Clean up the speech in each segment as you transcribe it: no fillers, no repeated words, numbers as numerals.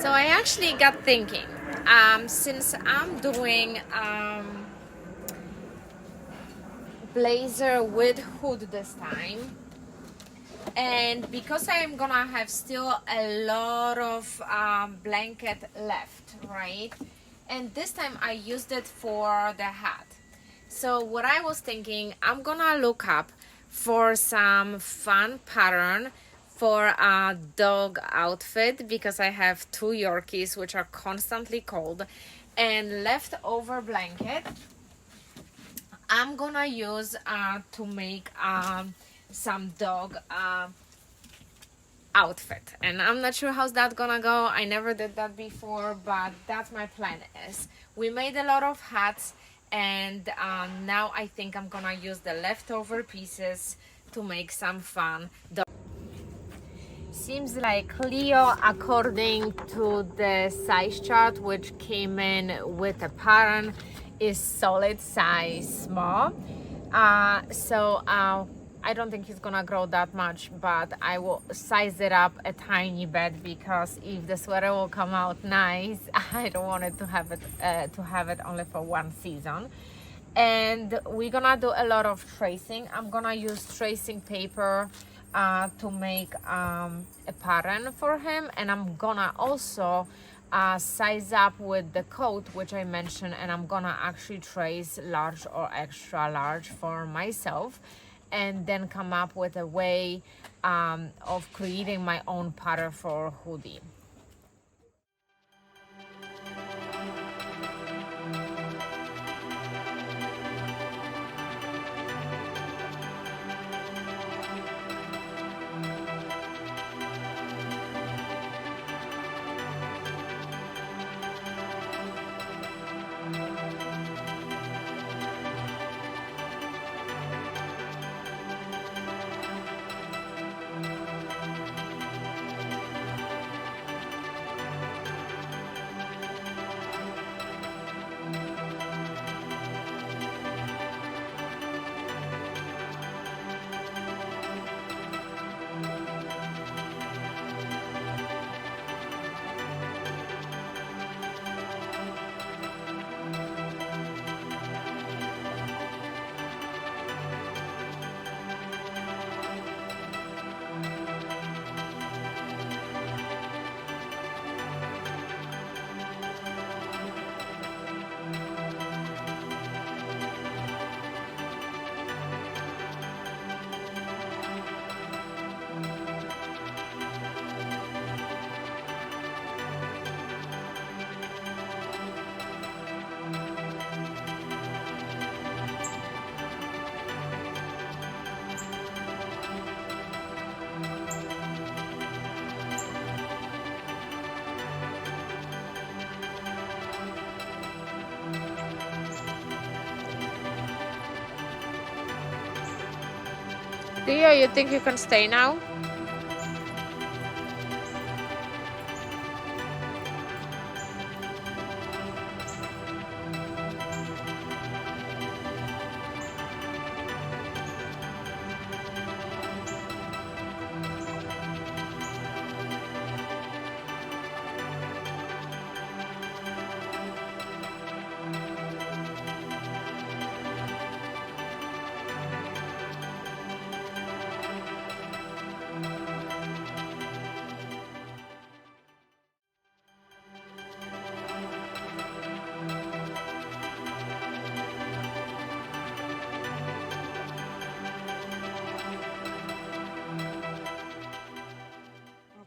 So I actually got thinking, since I'm doing blazer with hood this time, and because I'm gonna have still a lot of blanket left, right? And this time I used it for the hat. So what I was thinking, I'm gonna look up for some fun pattern for a dog outfit because I have two Yorkies which are constantly cold, and leftover blanket I'm gonna use to make some dog outfit. And I'm not sure how's that gonna go. I never did that before, but that's my plan. Is we made a lot of hats, and now I think I'm gonna use the leftover pieces to make some fun dog. Seems like Leo, according to the size chart which came in with a pattern, is solid size small. I don't think he's gonna grow that much, but I will size it up a tiny bit because if the sweater will come out nice, I don't want it to have it only for one season. And we're gonna do a lot of tracing. I'm gonna use tracing paper to make a pattern for him, and I'm gonna also size up with the coat which I mentioned, and I'm gonna actually trace large or extra large for myself, and then come up with a way of creating my own pattern for hoodie. Theo, you think you can stay now?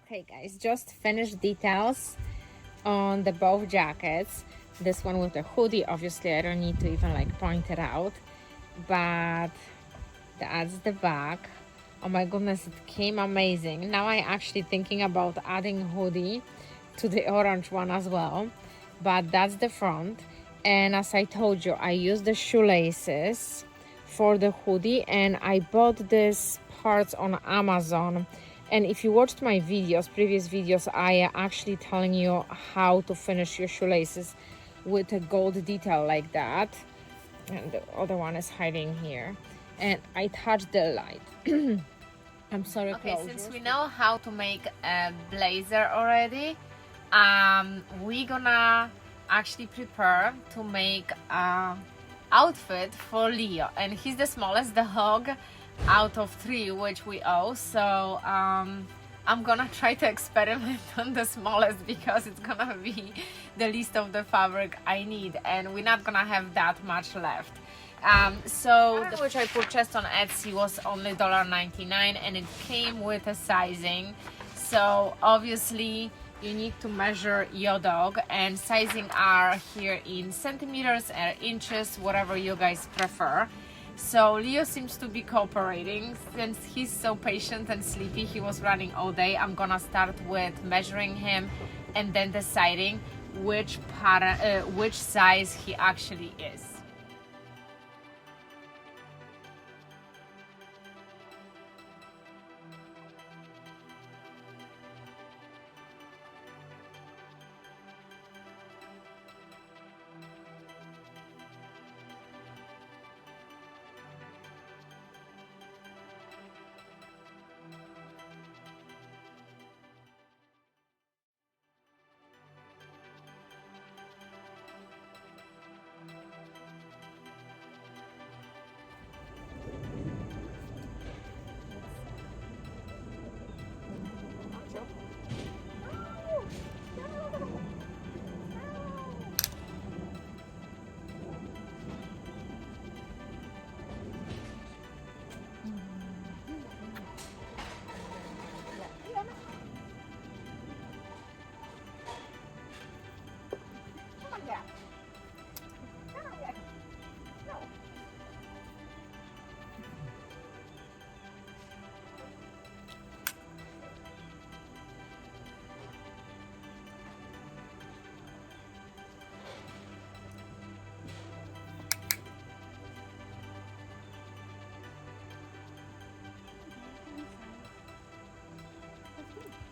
Okay guys, just finished details on the both jackets. This one with the hoodie, obviously I don't need to even like point it out, but that's the back. Oh my goodness, it came amazing. Now I actually thinking about adding hoodie to the orange one as well, but that's the front. And as I told you, I used the shoelaces for the hoodie, and I bought these parts on Amazon. And if you watched my videos, previous videos, I actually telling you how to finish your shoelaces with a gold detail like that. And the other one is hiding here. And I touched the light. I'm sorry. Okay, since we know how to make a blazer already, we're gonna actually prepare to make a outfit for Leo, and he's the smallest dog out of 3 which we owe, so I'm gonna try to experiment on the smallest because it's gonna be the least of the fabric I need, and we're not gonna have that much left. So which I purchased on Etsy was only $1.99, and it came with a sizing. So obviously you need to measure your dog, and sizing are here in centimeters or inches, whatever you guys prefer. So Leo seems to be cooperating. Since he's so patient and sleepy, he was running all day. I'm gonna start with measuring him and then deciding which size he actually is.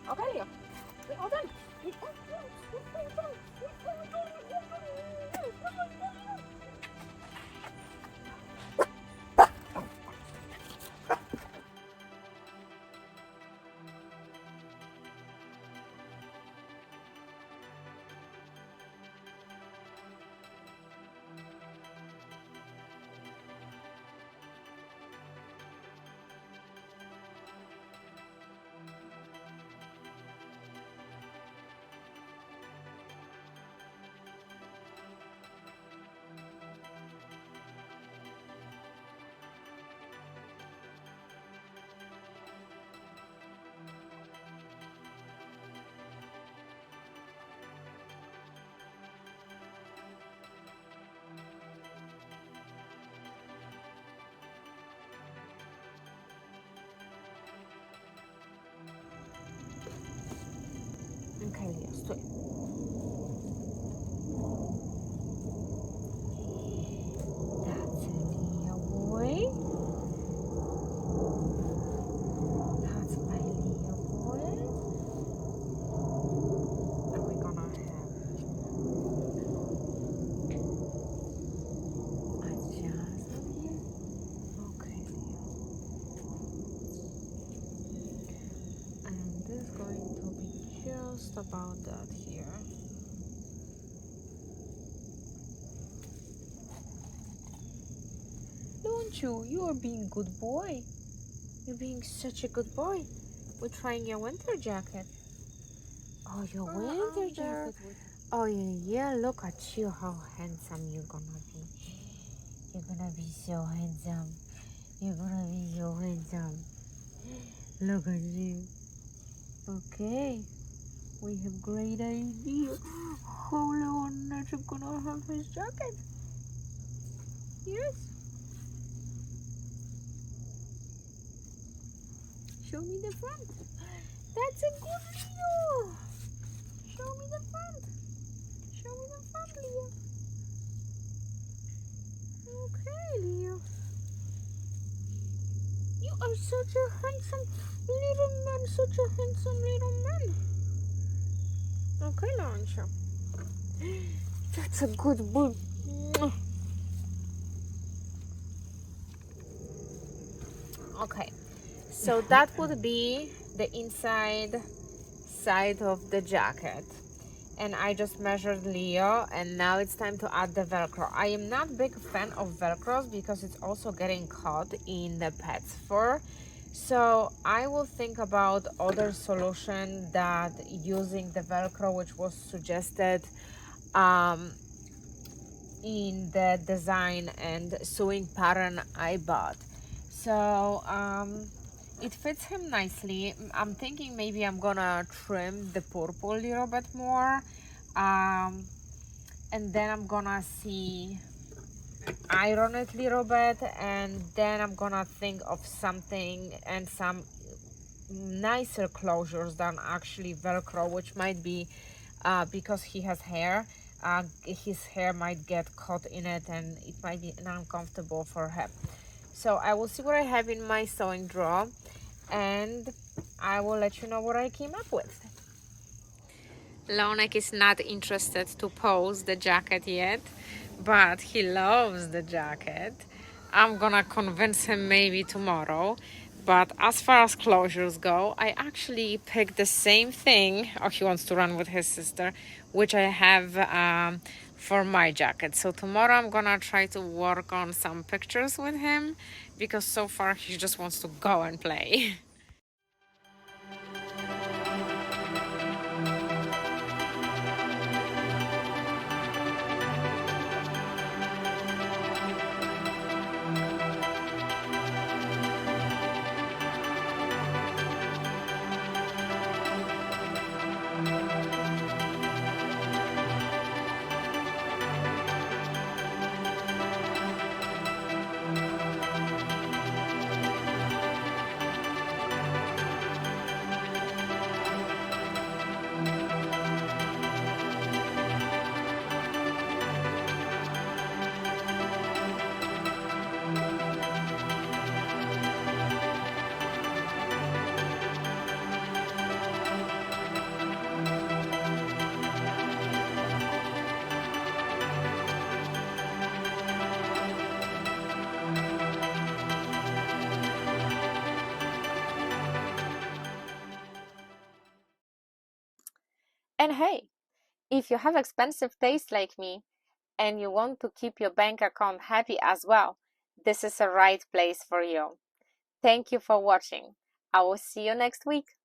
Okay, Leo. We're all done. Okay, Leo, stój. That's it, Leo boy. That's my Leo boy. And we're gonna have adjust here. Okay, Leo. And this is going to be just about that here. Don't you? You are being good boy. You're being such a good boy. We're trying your winter jacket. Oh, your winter jacket. Oh, yeah, look at you, how handsome you're gonna be. You're gonna be so handsome. You're gonna be so handsome. Look at you. Okay. We have great idea how Leonardo gonna have his jacket. Yes. Show me the front. That's a good Leo. Show me the front. Show me the front, Leo. Okay, Leo. You are such a handsome little man. Such a handsome little man. Okay, Laurentia. That's a good boy. Okay, so that would be the inside side of the jacket. and I just measured Leo, and now it's time to add the Velcro. I am not big fan of Velcros because it's also getting caught in the pet's fur. So I will think about other solution that using the Velcro, which was suggested um, in the design and sewing pattern I bought. So it fits him nicely. I'm thinking maybe I'm gonna trim the purple a little bit more, and then I'm gonna see iron it a little bit, and then I'm gonna think of something and some nicer closures than actually Velcro, which might be because he has hair. His hair might get caught in it and it might be uncomfortable for him. So I will see what I have in my sewing drawer, and I will let you know what I came up with. Lonek is not interested to pose the jacket yet, but he loves the jacket. I'm gonna convince him maybe tomorrow. But as far as closures go, I actually picked the same thing. Oh, he wants to run with his sister, which I have for my jacket. So tomorrow I'm gonna try to work on some pictures with him because so far he just wants to go and play. And hey, if you have expensive taste like me and you want to keep your bank account happy as well, this is the right place for you. Thank you for watching. I will see you next week.